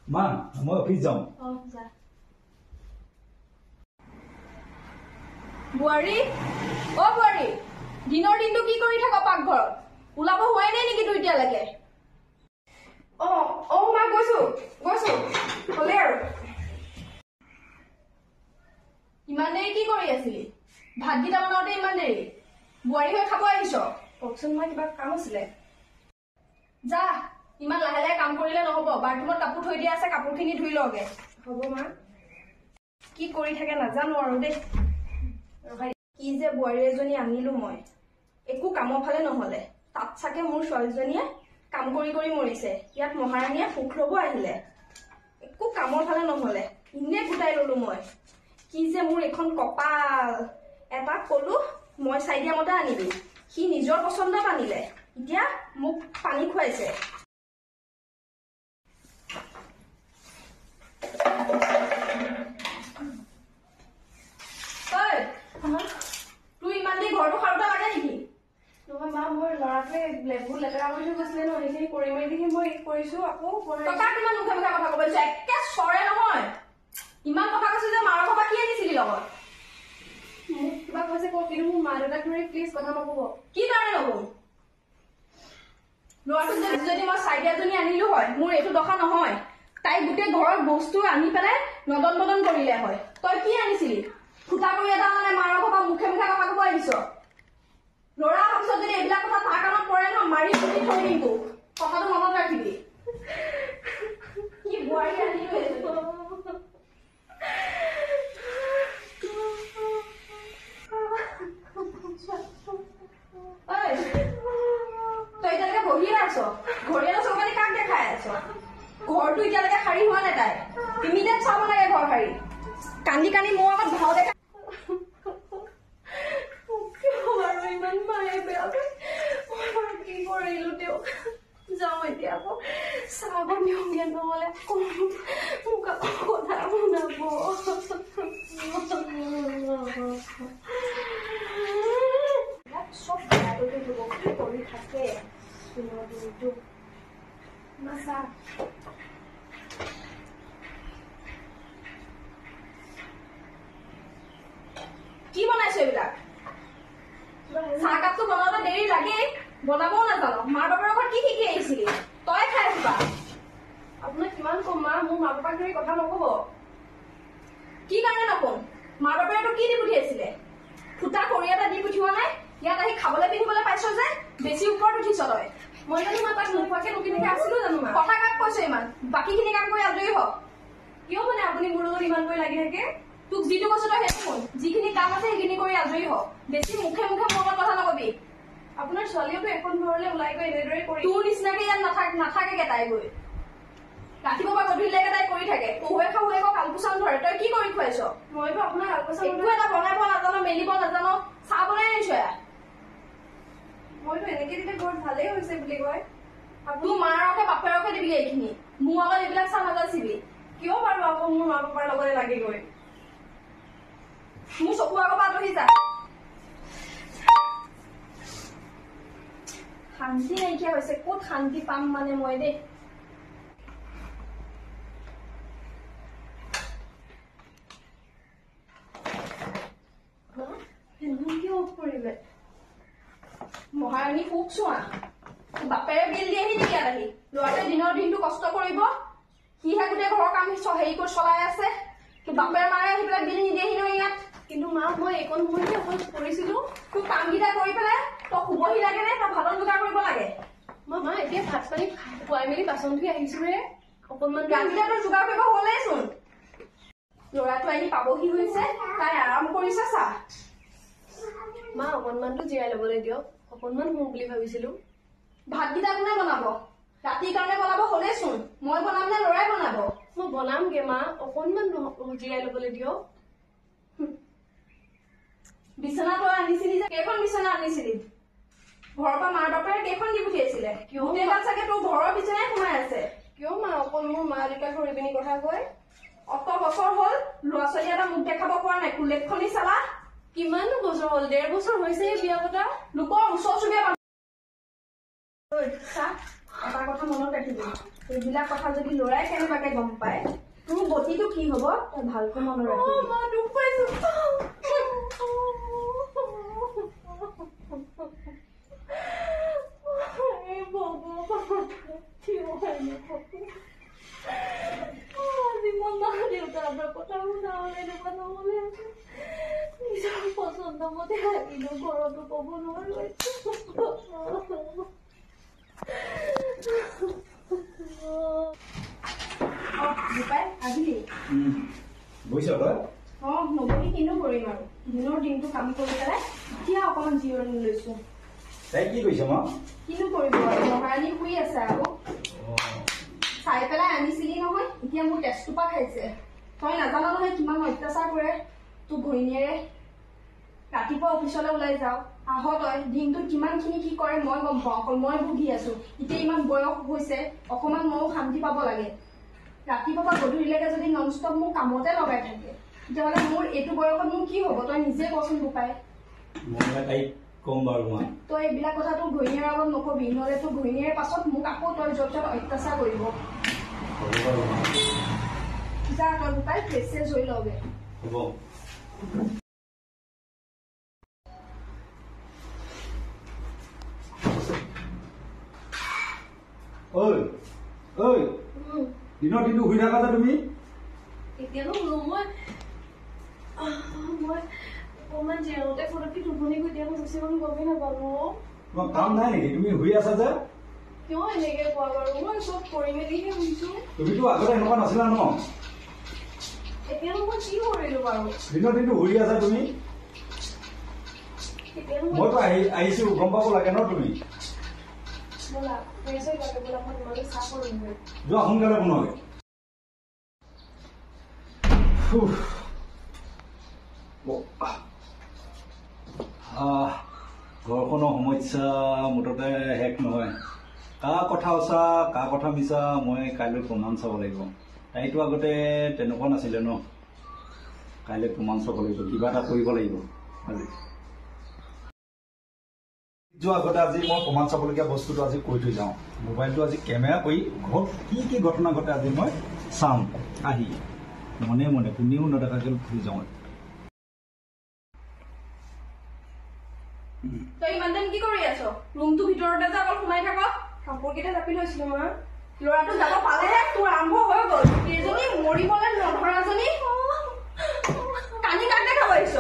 মা মই অফিস যাওঁ বুৱাৰী অ বুৱাৰী দিনৰ দিনটো কি কৰি থাক পাকঘৰত ওলাব হোৱাই নাই নেকি তুই এতিয়ালৈকে মা গৈছো হলে আৰু ইমান দেৰি কি কৰি আছিলি ভাতকেইটা বনাওঁতে ইমান দেৰি বুৱাৰী হৈ খাব আহিছ কওকচোন মই কিবা কাম আছিলে যা ইমান লাহে লাহে কাম কৰিলে নহব বাথৰুমত কাপোৰ থৈ দিয়া আছে কাপোৰখিনি ধুই লগে হ'ব মা কি কৰি থাকে নাজানো আৰু দেই কি যে বুৱাৰী এজনী আনিলো মই একো কামৰ ফালে নহলে তাত চাগে মোৰ ছোৱালীজনীয়ে কাম কৰি কৰি মৰিছে ইয়াত মহাৰাণীয়ে সুখ ল'ব আহিলে একো কামৰ ফালে নহলে ইনে গোটাই ললো মই কি যে মোৰ এখন কপাল এটা কলো মই চাই দিয়া মতে আনিবি সি নিজৰ পছন্দত আনিলে এতিয়া মোক পানী খুৱাইছে তুই ইমান দেৰি ঘৰটো সাৰোতে লাগে নেকি নহয় মা মোৰ ল'ৰাটোৱে বহুত লেতেৰা কৰি গৈছিলে ন সেইখিনি কৰি মেলি দেখি মই কৰিছো আকৌ টকা কিমান মুখে মুখে কথা ক'ব দিছো একে চৰে নহয় ইমান কথা কৈছো যে মাৰৰ ঘৰৰ কি আনিছিলি লগত মোক কিবা কৈছে কওঁ কিন্তু মোৰ মা দেউতাক ধৰি প্লিজ কথা নকব কি কাৰণে নকওঁ ল'ৰাটোক যদি মই চাইডিয়াজনী আনিলো হয় মোৰ এইটো দশা নহয় তাই গোটেই ঘৰৰ বস্তু আনি পেলাই নদন বদন কৰিলে হয় তই কি আনিছিলি ফুটা কৰি এটা মানে মাৰৰ ঘৰৰ মুখে মুখে কথা ক'ব আহিছ ল'ৰা অহাৰ পিছত যদি এইবিলাক কথা তাৰ কামত পৰে ন মাৰি ফুটি থৈ দিম তোক কথাটো মনত ৰাখিবি কি বুৱাৰী আনিলো তই এতিয়ালৈকে বহিয়ে আছ ঘৰিয়ালো চৰকাৰী কাক দেখাই আছ ঘৰটো এতিয়ালৈকে সাৰি হোৱা নাই তাই ইমিডিয়েট চাব লাগে ঘৰ সাৰি কান্দি কান্দি মোৰ আগত ভাও দেখা ইমান মায়ে বেয়া কি কৰিলো তেওঁ যাওঁ এতিয়া আকৌ চাহ বনিওগে নহলে মোক আকৌ কথা শুনাব চব কৰি থাকে কি বনাইছো এইবিলাক চাহকাপটো বনাওঁতে দেৰি লাগেই বনাবও নাজানো মাৰ বাপেৰ ঘৰত কি শিকি আহিছিলি তই খাই আহিবা আপোনাক কিমান কম মা মোৰ মা বাপাক ধৰি কথা নকব কি কাৰণে নকম মাৰ বাপেৰেতো কি দি পঠিয়াইছিলে ফুটা কৰি এটা দি পঠিওৱা নাই ইয়াত আহি খাবলৈ পিন্ধিবলৈ পাইছ যে বেছি ওপৰত উঠিছ তই মই জানো মা তাক নোখোৱাকে লুকি থাকি আছিলো জানো মা কথা কাক কৈছো ইমান বাকীখিনি কাম কৰি আজৰি হওক কিয় মানে আপুনি মোৰ লগত ইমান কৰি লাগি থাকে তোক যিটো কৈছো তই সেইটো শুন যিখিনি কাম আছে সেইখিনি কৰি আজৰি হওক বেছি মুখে মুখে মোৰ লগত কথা নকবি আপোনাৰ ছোৱালীয়েতো এখন ঘৰলৈ ওলাই গৈ এনেদৰে কৰি তোৰ নিচিনাকে ইয়াত নাথাকেগে তাই গৈ ৰাতিপুৱা পৰা গধূলিলৈকে তাই কৰি থাকে পহুৱে খাহুৱে কালপোচান ধৰে তই কি কৰি খুৱাইছ মইতো আপোনাৰ কালপোচান একো এটা বনাব নাজানো মেলিব নাজানো চাহ বনাই আনিছো মইতো এনেকে দিলে ঘৰত ভালেই হৈছে বুলি কয় তোৰ মাৰকে বাপেৰকে দিবি এইখিনি মোৰ আগত এইবিলাক চাহ নাজাচিবি কিয় বাৰু আকৌ মোৰ মা পাপাৰ লগতে লাগি গৈ মোৰ চকু আগৰ পৰা আঁতৰি যা শান্তি নাইকিয়া হৈছে ক'ত শান্তি পাম মানে মই দেই মহাৰাণী সুখ চোৱা বাপেৰে বিল দি আহি নেকি ইয়াত আহি ল'ৰাটোৱে দিনৰ দিনটো কষ্ট কৰিব সিহে গোটেই ঘৰৰ কাম হেৰি কৰি চলাই আছে বাপেৰে মাৰে আহি পেলাই বিল নিদিয়েহি ন ইয়াত কিন্তু মা মই এইকণ সময়তে অকল কৰিছিলো তোৰ কামকেইটা কৰি পেলাই তই শুবহি লাগে নে তই ভাতৰ যোগাৰ কৰিব লাগে মা এতিয়া ভাত পানী খুৱাই মেলি বাচন ধুই আহিছোহে অকণমান গানকেইটা তোৰ যোগাৰ কৰিব হলেইচোন ল'ৰাটো আহি পাবহি হৈছে তাই আৰাম কৰিছে চা মা অকণমানটো জিৰাই ল'বলৈ দিয়ক অকণমান শুম বুলি ভাবিছিলো ভাতকেইটা কোনে বনাব ৰাতিৰ কাৰণে বনাব হলেইচোন মই বনাম নে ল'ৰাই বনাব মই বনামগে মা অকণমান জিৰাই ল'বলৈ দিয়ক বিচনা তই আনিছিলি যে কেইখন বিচনা আনিছিলি ঘৰৰ পৰা মাৰ বাপেৰে কেইখন দি পঠিয়াইছিলে গোটেই গাল চাগে তোৰ ঘৰৰ বিচনাই সোমাই আছে কিয় মা অকল মোৰ মা দেউতাক ধৰি পিনি কথা কয় অত বছৰ হল ল'ৰা ছোৱালী এটা মুখ দেখাব পৰা নাই কুলেখনি চালা কিমান বছৰ হল 1.5 বছৰ হৈছেহে বিয়া পতা লোকৰ ওচৰ চুবুৰীয়া এটা কথা মনত ৰাখিবি এইবিলাক কথা যদি ল'ৰাই কেনেবাকে গম পায় তোৰ গতিটো কি হ'ব তই ভালকৈ মনত ৰাখিবি মা দুখ পাইছো নিজৰ পচন্দ মতে আহিলো ঘৰতো ক'ব নোৱাৰো নগৰী কিনো কৰিম আৰু দিনৰ দিনটো কাম কৰি পেলাই এতিয়া অকমান জিৰণি লৈছো তাই কি কৈছে মা কিনো কৰিব আৰু মহাৰাণী শুই আছে আৰু চাই পেলাই আনিছিলি নহয় এতিয়া মোৰ তেজটোপা খাইছে তই নাজানো নহয় কিমান অত্যাচাৰ কৰে তোৰ ঘৈণীয়েৰে ৰাতিপুৱা অফিচলৈ ওলাই যাওঁ আহ তই দিনটোত কিমানখিনি কি কৰে মই গম পাওঁ অকল মই ভুগি আছো এতিয়া ইমান বয়স হৈছে অকমান ময়ো শান্তি পাব লাগে ৰাতিপুৱা বা গধূলিলৈকে যদি নন ষ্টপ মোৰ কামতে লগাই থাকে তেতিয়াহ'লে মোৰ এইটো বয়সত মোৰ কি হ'ব তই নিজে কচোন বোপাই তই এইবিলাক কথা তোৰ ঘৈণীয়েৰ আগত নকবি নহ'লে তোৰ ঘৈণীয়েৰ পাছত মোক আকৌ তই য'ত য'ত অত্যাচাৰ কৰিব যা তই বোপাই ফ্ৰেছ চেছ হৈ লগে দিনৰ দিনটো শুই থাকা যে তুমি এতিয়ানো মই অকণমান জিৰণতে ফটককে টোপনি গৈ দিয়া গুচি গ'লো গমেই নাপালো তোমাৰ কাম নাই নেকি তুমি শুই আছা যে কিয় এনেকে কোৱা বাৰু মই চব কৰি মেলিহে শুনিছো তুমিতো আগতে এনেকুৱা নাছিলা ন এতিয়ানো মই কি কৰিলো বাৰু দিনৰ দিনটো শুই আছা তুমি মইতো আহিছো গম পাব লাগে ন তুমি যোৱা সোনকালে বনোৱা ঘৰখনৰ সমস্যা মুঠতে শেষ নহয় কাৰ কথা সঁচা কাৰ কথা মিছা মই কাইলৈ প্ৰমাণ চাব লাগিব তাইতো আগতে তেনেকুৱা নাছিলে ন কাইলৈ প্ৰমাণ চাব লাগিব কিবা এটা কৰিব লাগিব আজি যোৱা আগতে আজি মই প্ৰমাণ চাবলগীয়া বস্তুটো আজি কৈ থৈ যাওঁ মোবাইলটো আজি কেমেৰা কৰি ঘৰত কি কি ঘটনা ঘটে আজি মই চাম আহি মনে মনে কোনেও নেদেখাকৈ থৈ যাওঁ তই ইমান টাইম কি কৰি আছ ৰুমটো ভিতৰতে যে অকল সোমাই থাক কাপোৰকেইটা জাপি লৈছিলো মই ল'ৰাটো যাব পালেহে তোৰ আৰম্ভ হৈ গ'ল এইজনী মৰিবলৈ নধৰাজনী কানি কাক দেখাব আহিছ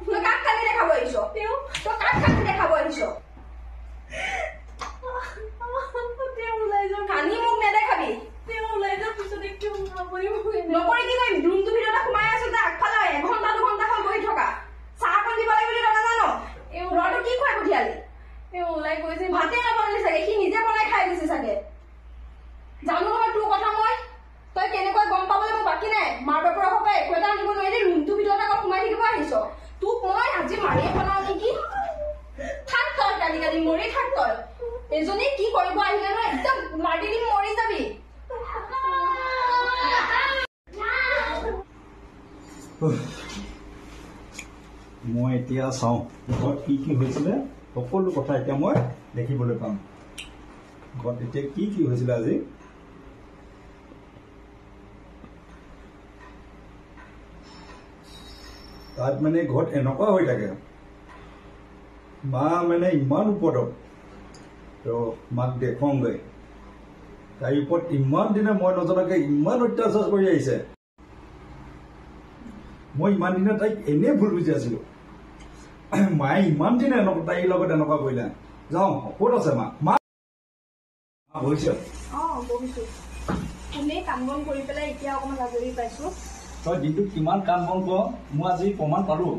তই কাক কানি দেখাব আহিছ তই কাক কানি দেখাব আহিছ কানি মোক নেদেখাবি নকৰি কি কৰিম ৰুমটো ভিতৰতে সোমাই আছো যে আগফালে এঘণ্টা দুঘণ্টা হ'ল বহি থকা চাহ অকণ দিব লাগে বুলি তই নাজানো ল'ৰাটো কি খুৱাই পঠিয়ালি ওলাই গৈছে ভাতে নবনালি চাগে সি নিজে বনাই খাই গৈছে চাগে জানো নহয় তোৰ কথা মই তই কেনেকৈ গম পাবলৈ মোৰ বাকী নাই মাৰ বাপেৰৰ পৰা একো এটা আনিব নোৱাৰিলি ৰুমটোৰ ভিতৰতে আকৌ সোমাই থাকিব আহিছ তোক মই আজি মাৰিয়ে পেলাও নেকি থাক তই কালি কালি মৰি থাক তই এজনী কি কৰিব আহিলে নহয় একদম মাৰি দিম মৰি যাবি মই এতিয়া চাওঁ ঘৰত কি কি হৈছিলে সকলো কথা এতিয়া মই দেখিবলৈ পাম ঘৰত এতিয়া কি কি হৈছিলে আজি তাত মানে ঘৰত এনেকুৱা হৈ থাকে মা মানে ইমান উপদ্ৰৱ তো মাক দেখুৱাওঁগৈ তাইৰ ওপৰত ইমান দিনে মই নজনাকৈ ইমান অত্যাচাৰ কৰি আহিছে মই ইমান দিনে তাইক এনেই ভুল বুজি আছিলো মায়ে ইমান দিনে তাইৰ লগত এনেকুৱা কৰিলে যাওঁ ক'ত আছে মা মা বহিছে বহিছো এনেই কাম বন কৰি পেলাই এতিয়া অকণমান আজৰি পাইছো তই দিনটোত কিমান কাম বন কৰ মই আজি প্ৰমাণ পালো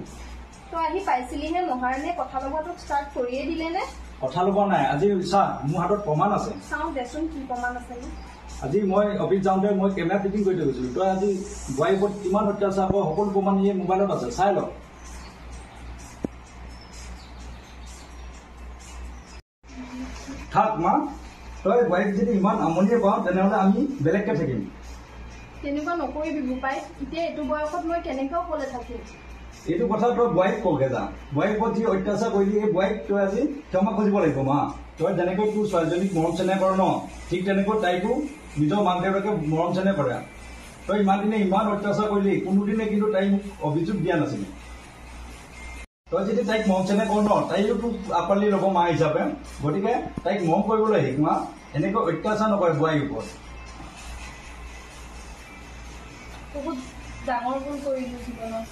তই আহি পাইছিলিহে মহাৰণে কথা লগোৱাটো ষ্টাৰ্ট কৰিয়ে দিলে নে কথা লগোৱা নাই আজি চা মোৰ হাতত প্ৰমাণ আছে চাওঁ দেচোন কি প্ৰমাণ আছে আজি মই অফিচ যাওঁতে মই কেমেৰা ফিটিং কৰি থৈ গৈছিলো তই আজি বোৱাৰীৰ ওপৰত কিমান অত্যাচাৰ কৰ সকলো প্ৰমাণ এই মোবাইলত আছে চাই ল থাক মা তই বোৱাৰীক যদি ইমান আমনিয়ে পাওঁ তেনেহ'লে আমি বেলেগকে থাকিম তেনেকুৱা নকৰিবি বোপাই এতিয়া এইটো বয়সত মই কেনেকৈ অকলে থাকিম এইটো কথা তই বোৱাৰীক কওঁগে যা বোৱাৰীৰ ওপৰত যি অত্যাচাৰ কৰিলি এই বোৱাৰীক তই আজি ক্ষমা খুজিব লাগিব মা তই যেনেকৈ তোৰ ছোৱালীজনীক মৰম চেনেহ কৰ ন, ঠিক তেনেকৈ তাইকো নিজৰ মাক দেউতাকে মৰম চেনেহ কৰে। তই ইমান দিনে ইমান অত্যাচাৰ কৰিলি, কোনোদিনে কিন্তু তাই মোক অভিযোগ দিয়া নাছিলে। তই যদি তাইক মৰম চেনেহ কৰ ন, তাইও তোক আঁকোৱালি ল'ব মা হিচাপে। গতিকে তাইক মৰম কৰিবলৈ শিক মা, এনেকৈ অত্যাচাৰ নকৰে বোৱাৰীৰ ওপৰত। বহুত ডাঙৰ ভুল কৰিলোঁ জীৱনত।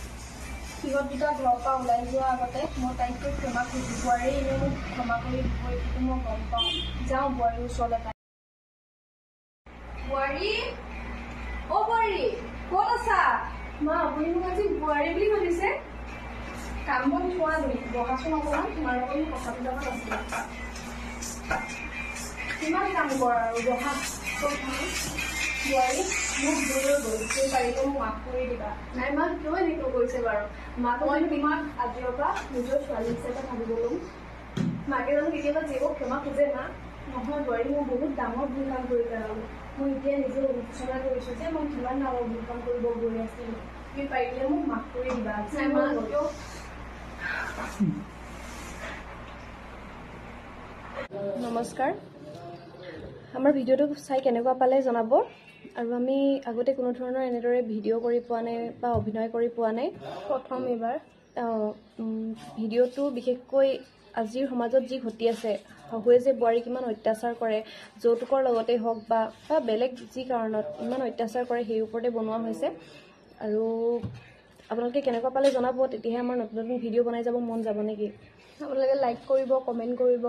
সিহঁত দুটা ঘৰৰ পৰা ওলাই যোৱাৰ আগতে মই তাইকতো ক্ষমা খুজিছোঁ। বোৱাৰী এনেও মোক ক্ষমা কৰি দিব, এইটো মই গম পাওঁ। যাওঁ বোৱাৰীৰ ওচৰলৈ তাই। বোৱাৰী, অ' বোৱাৰী ক'ত আছা? মা আপুনি মোক আজি বোৱাৰী বুলি মাতিছে? কাম বন খোৱা নেকি? বহাচোন অকণমান, তোমাৰ লগত মোক কথা দুটামান আছিলে। কিমান কাম কৰা আৰু বহা। বোৱাৰী, মোক ভুল হৈ গ'ল, তুমি পাৰিলে মোক মাফ কৰি দিবা। নাই মা, কিয় এনেকুৱা কৰিছে বাৰু? মাক মই তোমাক আজিৰ পৰা নিজৰ ছোৱালী হিচাপে ভাবিব ল'ম। মাকে জানো কেতিয়াবা জীয়েকক ক্ষমা খোজে মা? নহয় বোৱাৰী, মই বহুত ডাঙৰ ভুল কাম কৰি পেলালোঁ। মই এতিয়া নিজে অনুশোচনা কৰিছোঁ যে মই কিমান ডাঙৰ ভুল কাম কৰিব গৈ আছিলোঁ। তুমি পাৰিলে মোক মাফ কৰি দিবা। নাই মা, কিয়? নমস্কাৰ। আমাৰ ভিডিঅ'টো চাই কেনেকুৱা পালে জনাব। আৰু আমি আগতে কোনো ধৰণৰ এনেদৰে ভিডিঅ' কৰি পোৱা নাই বা অভিনয় কৰি পোৱা নাই, প্ৰথম এইবাৰ। ভিডিঅ'টো বিশেষকৈ আজিৰ সমাজত যি ঘটি আছে, শাহুৱে যে বোৱাৰীক ইমান অত্যাচাৰ কৰে, যৌতুকৰ লগতেই হওক বা বেলেগ যি কাৰণত ইমান অত্যাচাৰ কৰে, সেই ওপৰতে বনোৱা হৈছে। আৰু আপোনালোকে কেনেকুৱা পালে জনাব, তেতিয়াহে আমাৰ নতুন নতুন ভিডিঅ' বনাই যাব মন যাব নেকি। আপোনালোকে লাইক কৰিব, কমেণ্ট কৰিব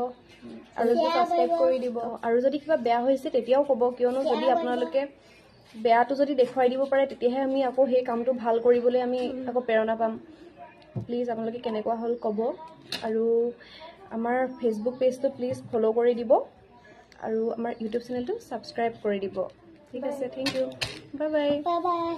আৰু ছাবস্ক্ৰাইব কৰি দিব। আৰু যদি কিবা বেয়া হৈছে তেতিয়াও ক'ব, কিয়নো যদি আপোনালোকে বেয়াটো যদি দেখুৱাই দিব পাৰে, তেতিয়াহে আমি আকৌ সেই কামটো ভাল কৰিবলৈ আমি আকৌ প্ৰেৰণা পাম। প্লিজ আপোনালোকে কেনেকুৱা হ'ল ক'ব। আৰু আমাৰ ফেচবুক পেজটো প্লিজ ফ'ল' কৰি দিব আৰু আমাৰ ইউটিউব চেনেলটো ছাবস্ক্ৰাইব কৰি দিব। ঠিক আছে, থেংক ইউ, বাই বাই।